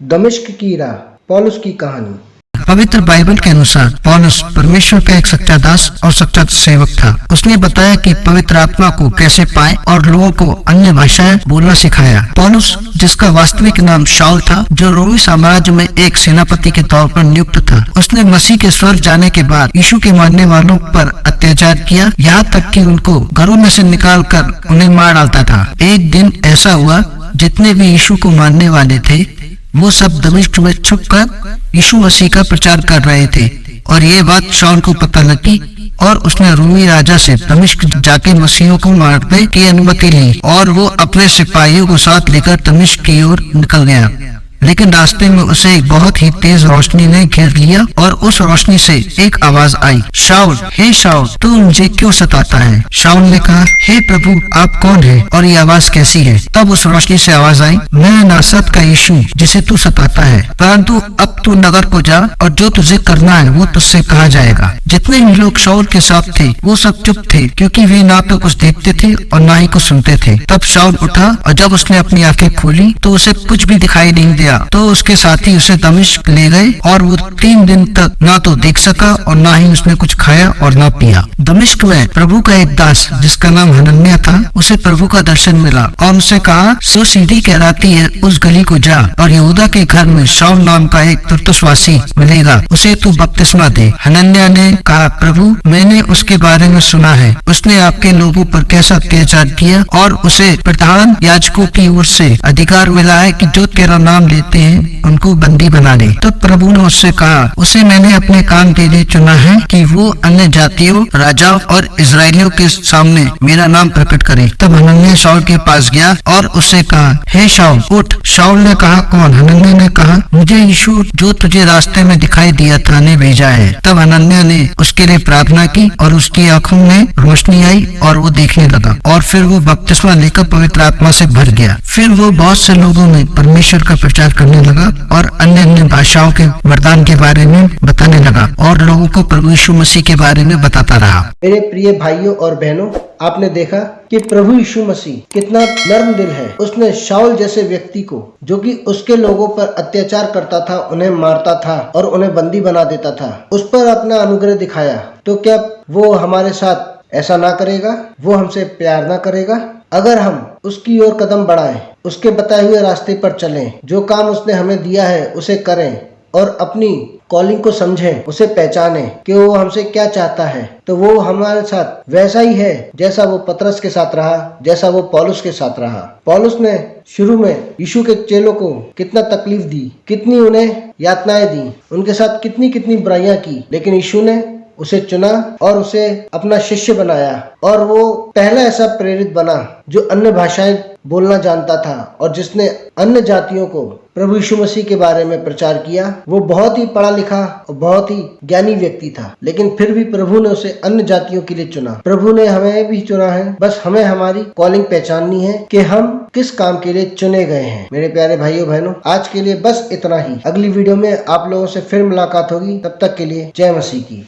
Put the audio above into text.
दमिश्क की राह, पौलुस की कहानी। पवित्र बाइबल के अनुसार पौलुस परमेश्वर का एक सच्चा दास और सच्चा सेवक था। उसने बताया कि पवित्र आत्मा को कैसे पाए और लोगों को अन्य भाषाएं बोलना सिखाया। पौलुस, जिसका वास्तविक नाम शाऊल था, जो रोमी साम्राज्य में एक सेनापति के तौर पर नियुक्त था, उसने मसीह के स्वर्ग जाने के बाद यीशु के मानने वालों पर अत्याचार किया, यहाँ तक कि उनको घरों में से निकालकर उन्हें मार डालता था। एक दिन ऐसा हुआ, जितने भी यीशु को मानने वाले थे वो सब दमिश्क में छुपकर यीशु मसीह का प्रचार कर रहे थे और ये बात शाऊल को पता लगी और उसने रोमी राजा से दमिश्क जाके मसीहों को मारने की अनुमति ली और वो अपने सिपाहियों को साथ लेकर दमिश्क की ओर निकल गया। लेकिन रास्ते में उसे एक बहुत ही तेज रोशनी ने घेर लिया और उस रोशनी से एक आवाज आई, शाऊल, हे शाऊल, तू मुझे क्यों सताता है? शाऊल ने कहा, हे प्रभु, आप कौन है और ये आवाज कैसी है? तब उस रोशनी से आवाज आई, मैं नासरत का यीशु जिसे तू सताता है, परंतु अब तू नगर को जा और जो तुझे करना है वो तुझसे कहा जाएगा। जितने भी लोग शाऊल के साथ थे वो सब चुप थे, क्योंकि वे ना तो कुछ देखते थे और ना ही कुछ सुनते थे। तब शाऊल उठा और जब उसने अपनी आंखें खोली तो उसे कुछ भी दिखाई नहीं दिया। तो उसके साथी उसे दमिश्क ले गए और वो 3 दिन तक ना तो देख सका और ना ही उसने कुछ खाया और ना पिया। दमिश्क में प्रभु का एक दास जिसका नाम हनन्याह था, उसे प्रभु का दर्शन मिला और उनसे कहा, सो सीढ़ी कहलाती है उस गली को जा और यहूदा के घर में शाऊल नाम का एक तुर्तुसवासी मिलेगा, उसे तू बपतिस्मा दे। हनन्याह ने कहा, प्रभु, मैंने उसके बारे में सुना है, उसने आपके लोगों पर कैसा अत्याचार किया और उसे प्रधान याजकों की ओर से अधिकार मिला है कि जो तेरा नाम लेते हैं उनको बंदी बना दे। तो प्रभु ने उससे कहा, उसे मैंने अपने काम के लिए चुना है कि वो अन्य जातियों, राजाओं और इजरायलियों के सामने मेरा नाम प्रकट करे। तब हनन्याह शाऊल के पास गया और उससे कहा, हे शाऊल, उठ। शाऊल ने कहा, कौन? हनन्याह ने कहा, मुझे यीशु जो तुझे रास्ते में दिखाई दिया था ने भेजा है। तब हनन्याह ने उसके लिए प्रार्थना की और उसकी आंखों में रोशनी आई और वो देखने लगा और फिर वो बपतिस्मा लेकर पवित्र आत्मा से भर गया। फिर वो बहुत से लोगों में परमेश्वर का प्रचार करने लगा और अन्य अन्य भाषाओं के वरदान के बारे में बताने लगा और लोगों को प्रभु यीशु मसीह के बारे में बताता रहा। मेरे प्रिय भाइयों और बहनों, आपने देखा कि प्रभु यीशु मसीह कितना नर्म दिल है। उसने शाऊल जैसे व्यक्ति को, जो कि उसके लोगों पर अत्याचार करता था, उन्हें मारता था और उन्हें बंदी बना देता था, उस पर अपना अनुग्रह दिखाया। तो क्या वो हमारे साथ ऐसा ना करेगा? वो हमसे प्यार ना करेगा? अगर हम उसकी ओर कदम बढ़ाएं, उसके बताए हुए रास्ते पर चलें, जो काम उसने हमें दिया है उसे करें और अपनी कॉलिंग को समझें, उसे पहचानें कि वो हमसे क्या चाहता है, तो वो हमारे साथ वैसा ही है जैसा वो पतरस के साथ रहा, जैसा वो पौलुस के साथ रहा। पौलुस ने शुरू में यीशु के चेलों को कितना तकलीफ दी, कितनी उन्हें यातनाएं दी, उनके साथ कितनी कितनी बुराइयां की, लेकिन यीशु ने उसे चुना और उसे अपना शिष्य बनाया और वो पहला ऐसा प्रेरित बना जो अन्य भाषाएं बोलना जानता था और जिसने अन्य जातियों को प्रभु यीशु मसीह के बारे में प्रचार किया। वो बहुत ही पढ़ा लिखा और बहुत ही ज्ञानी व्यक्ति था, लेकिन फिर भी प्रभु ने उसे अन्य जातियों के लिए चुना। प्रभु ने हमें भी चुना है, बस हमें हमारी कॉलिंग पहचाननी है कि हम किस काम के लिए चुने गए हैं। मेरे प्यारे भाइयों बहनों, आज के लिए बस इतना ही। अगली वीडियो में आप लोगों से फिर मुलाकात होगी, तब तक के लिए जय मसीह की।